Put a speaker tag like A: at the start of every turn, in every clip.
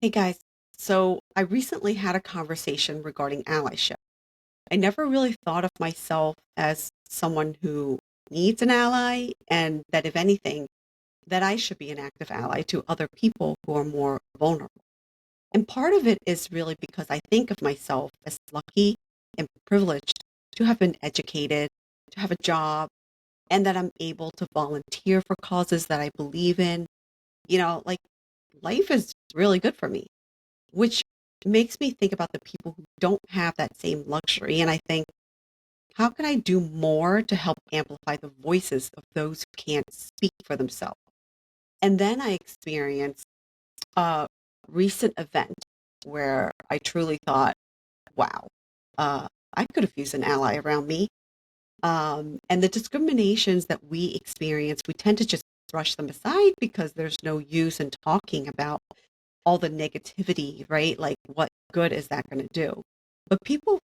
A: Hey guys, so I recently had a conversation regarding allyship. I never really thought of myself as someone who needs an ally, and that if anything, that I should be an active ally to other people who are more vulnerable. And part of it is really because I think of myself as lucky and privileged to have been educated, to have a job, and that I'm able to volunteer for causes that I believe in. Like life is really good for me, which makes me think about the people who don't have that same luxury. And I think, how can I do more to help amplify the voices of those who can't speak for themselves? And then I experienced a recent event where I truly thought, wow, I could have used an ally around me. And the discriminations that we experience, we tend to just brush them aside because there's no use in talking about all the negativity, right? Like, what good is that going to do? But people,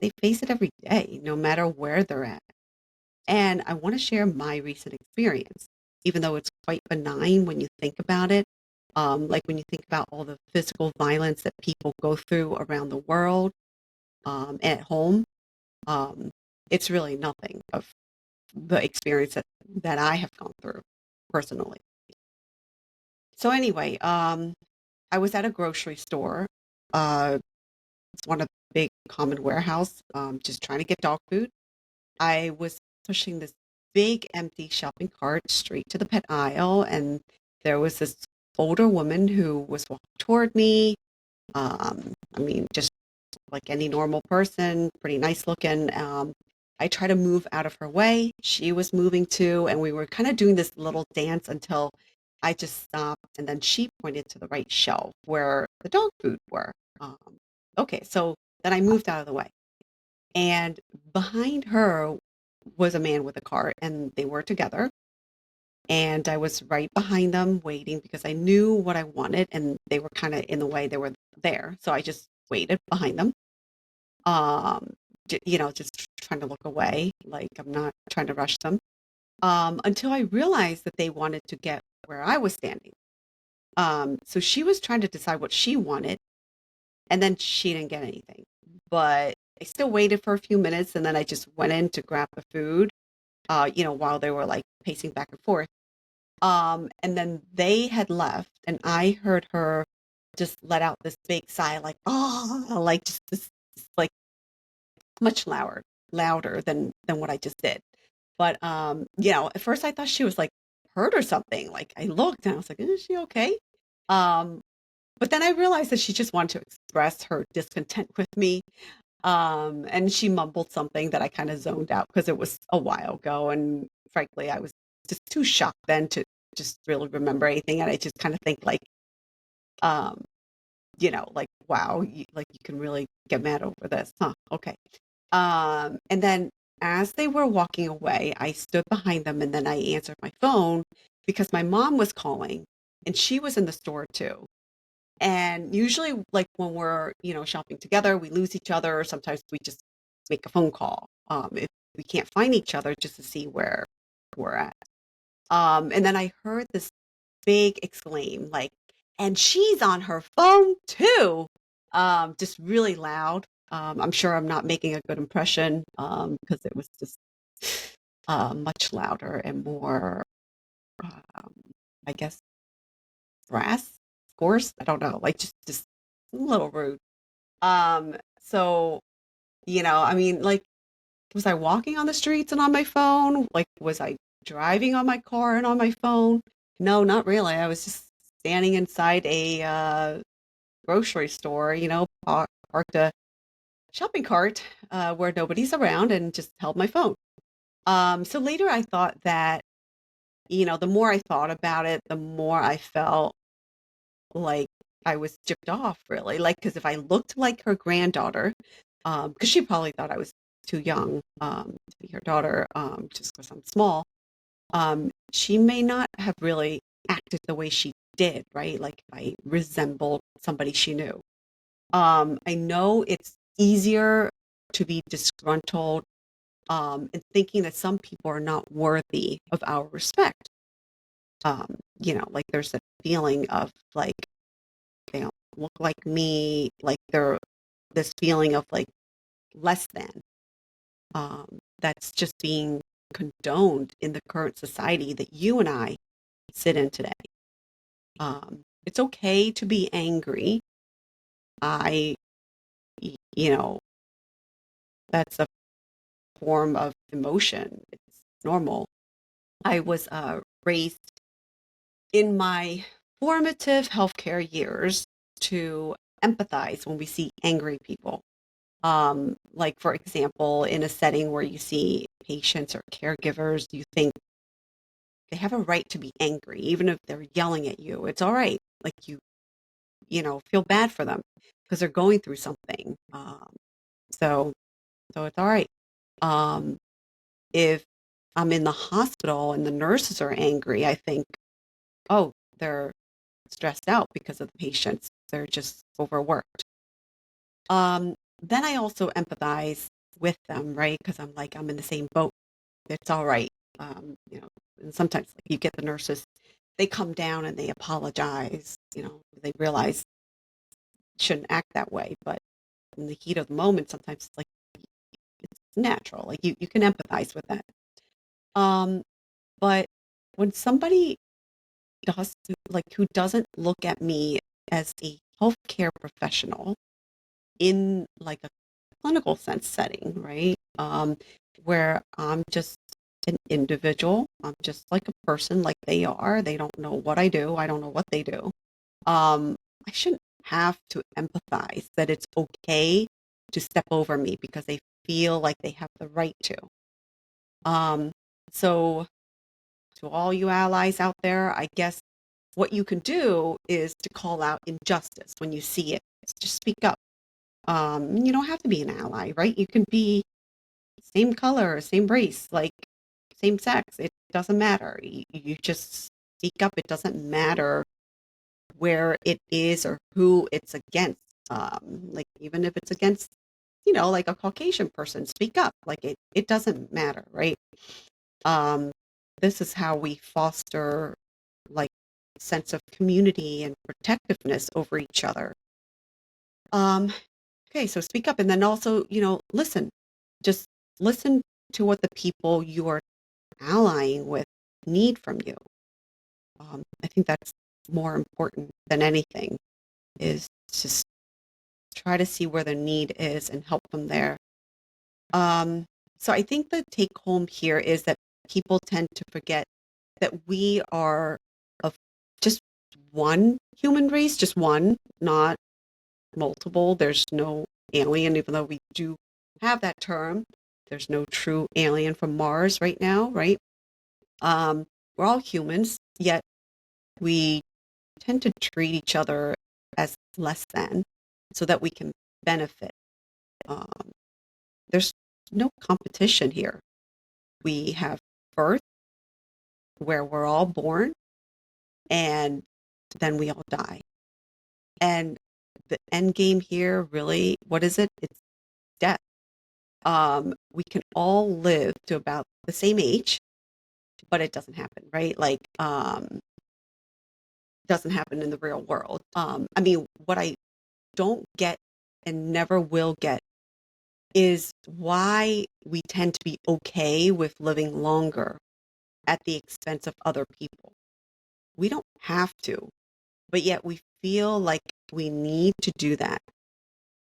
A: they face it every day, no matter where they're at. And I want to share my recent experience, even though it's quite benign when you think about it. Like when you think about all the physical violence that people go through around the world, and at home, um, it's really nothing of the experience that I have gone through personally. So anyway, I was at a grocery store. It's one of the big common warehouse, just trying to get dog food. I was pushing this big empty shopping cart straight to the pet aisle, and there was this older woman who was walking toward me. I mean, just like any normal person, pretty nice looking. I tried to move out of her way. She was moving too, and we were kind of doing this little dance until I just stopped, and then she pointed to the right shelf where the dog food were. Um, okay, so then I moved out of the way, and behind her was a man with a cart, and they were together. And I was right behind them waiting because I knew what I wanted, and they were kind of in the way. They were there, so I just waited behind them, um, just trying to look away, like I'm not trying to rush them, until I realized that they wanted to get where I was standing. So she was trying to decide what she wanted, and then she didn't get anything. But I still waited for a few minutes, and then I just went in to grab the food, while they were like pacing back and forth. And then they had left, and I heard her just let out this big sigh, like, oh, like just this like much louder than what I just did. But at first I thought she was like hurt or something. Like I looked and I was like, is she okay? Um, but then I realized that she just wanted to express her discontent with me. And she mumbled something that I kind of zoned out because it was a while ago, and frankly, I was just too shocked then to just really remember anything. And I just kind of think like, um, like, wow, like you can really get mad over this, huh? Okay. And then as they were walking away, I stood behind them and then I answered my phone because my mom was calling and she was in the store too. And usually, like when we're, shopping together, we lose each other, or sometimes we just make a phone call, if we can't find each other, just to see where we're at. And then I heard this big exclaim, like, and she's on her phone too, just really loud. I'm sure I'm not making a good impression, because it was just much louder and more, um, I guess, brass, coarse. I don't know, like just a little rude. So, I mean, like, was I walking on the streets and on my phone? Like, was I driving on my car and on my phone? No, not really. I was just standing inside a grocery store, parked a shopping cart where nobody's around and just held my phone. So later I thought that, the more I thought about it, the more I felt like I was gypped off, really. Like, because if I looked like her granddaughter, because she probably thought I was too young, to be her daughter, just because I'm small, she may not have really acted the way she did, right? Like if I resembled somebody she knew. I know it's easier to be disgruntled, and thinking that some people are not worthy of our respect. Like there's a feeling of like, look like me, like they're this feeling of like less than, that's just being condoned in the current society that you and I sit in today. It's okay to be angry. I, you know, that's a form of emotion. It's normal. I was raised in my formative healthcare years to empathize when we see angry people. Like, for example, in a setting where you see patients or caregivers, you think they have a right to be angry, even if they're yelling at you. It's all right. Like, feel bad for them because they're going through something. So, so it's all right. Um, if I'm in the hospital and the nurses are angry, I think, oh, they're stressed out because of the patients. They're just overworked. Then I also empathize with them, right? Because I'm like, I'm in the same boat. It's all right. And sometimes like you get the nurses, they come down and they apologize. They realize shouldn't act that way, but in the heat of the moment, sometimes it's like it's natural. Like you can empathize with that. Um, but when somebody does like who doesn't look at me as a healthcare professional in like a clinical sense setting, right? Where I'm just an individual. I'm just like a person like they are. They don't know what I do. I don't know what they do. Um, I shouldn't have to empathize that it's okay to step over me because they feel like they have the right to. Um, so to all you allies out there, I guess what you can do is to call out injustice when you see it. Just speak up. You don't have to be an ally, right? You can be same color, same race, like same sex. It doesn't matter. You just speak up. It doesn't matter where it is or who it's against. Like even if it's against, like a Caucasian person, speak up. Like it doesn't matter, right? Um, this is how we foster like sense of community and protectiveness over each other. Um, okay, so speak up and then also, listen. Just listen to what the people you are allying with need from you. I think that's more important than anything is just try to see where the need is and help them there. Um, so I think the take home here is that people tend to forget that we are of just one human race, just one, not multiple. There's no alien, even though we do have that term. There's no true alien from Mars right now, right? Um, we're all humans, yet we tend to treat each other as less than so that we can benefit. Um, there's no competition here. We have birth, where we're all born, and then we all die. And the end game here, really, what is it? It's death. We can all live to about the same age, but it doesn't happen, right? Like, doesn't happen in the real world. I mean, what I don't get and never will get is why we tend to be okay with living longer at the expense of other people. We don't have to, but yet we feel like we need to do that.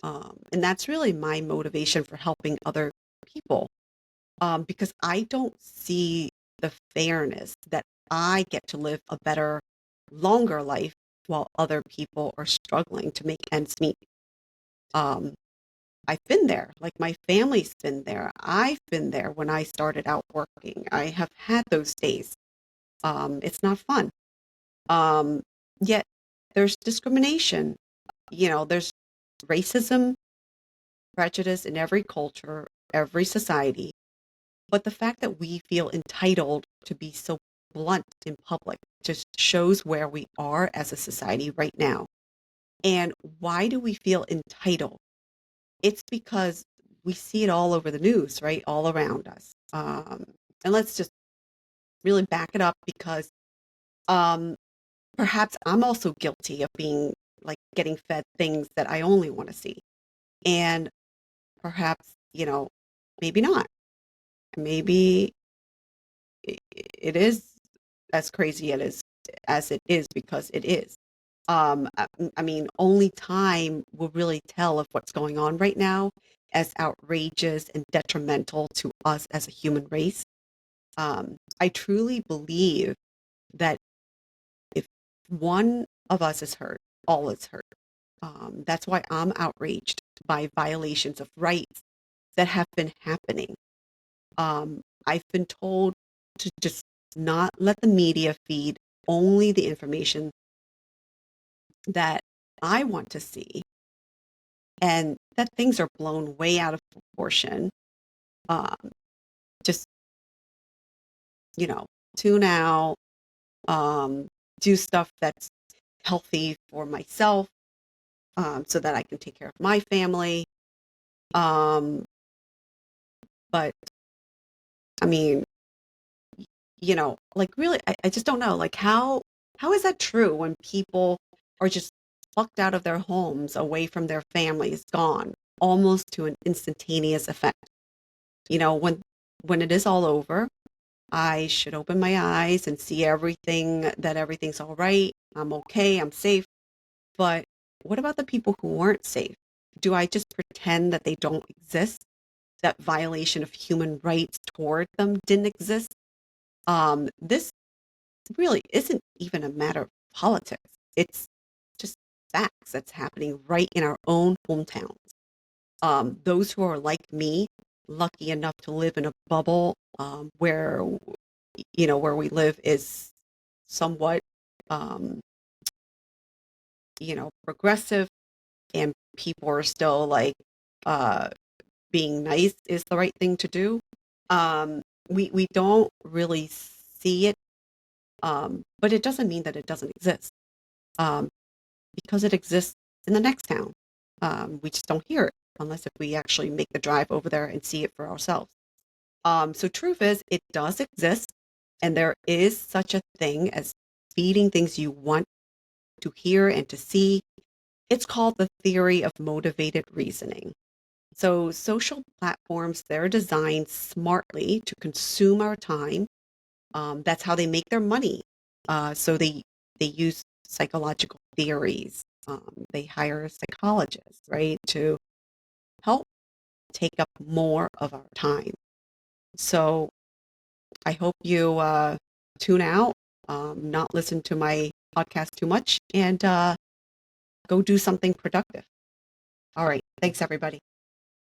A: And that's really my motivation for helping other people, because I don't see the fairness that I get to live a better, longer life while other people are struggling to make ends meet. Um, I've been there, like my family's been there. I've been there when I started out working. I have had those days. It's not fun. Um, Yet there's discrimination. There's racism, prejudice in every culture, every society. But the fact that we feel entitled to be so blunt in public just shows where we are as a society right now. And why do we feel entitled? It's because we see it all over the news, right? All around us. And let's just really back it up because um, perhaps I'm also guilty of being like getting fed things that I only want to see. And perhaps, maybe not. Maybe it is as crazy as it is because it is. I mean, only time will really tell if what's going on right now as outrageous and detrimental to us as a human race. I truly believe that if one of us is hurt, all is hurt. That's why I'm outraged by violations of rights that have been happening. I've been told to just not let the media feed only the information that I want to see, and that things are blown way out of proportion. Um, just, you know, tune out, um, do stuff that's healthy for myself, so that I can take care of my family. Um, but I mean, like really, I just don't know. Like how is that true when people are just plucked out of their homes, away from their families, gone, almost to an instantaneous effect? When it is all over, I should open my eyes and see that everything's all right. I'm okay. I'm safe. But what about the people who weren't safe? Do I just pretend that they don't exist? That violation of human rights toward them didn't exist? This really isn't even a matter of politics. It's just facts that's happening right in our own hometowns. Those who are like me, lucky enough to live in a bubble, where we live is somewhat, um, progressive, and people are still like, uh, being nice is the right thing to do. We don't really see it, but it doesn't mean that it doesn't exist, um, because it exists in the next town. We just don't hear it unless if we actually make the drive over there and see it for ourselves. So truth is, it does exist, and there is such a thing as feeding things you want to hear and to see. It's called the theory of motivated reasoning. So social platforms, they're designed smartly to consume our time. That's how they make their money. So they use psychological theories. They hire psychologists, right, to help take up more of our time. So I hope you tune out, not listen to my podcast too much, and go do something productive. All right. Thanks, everybody.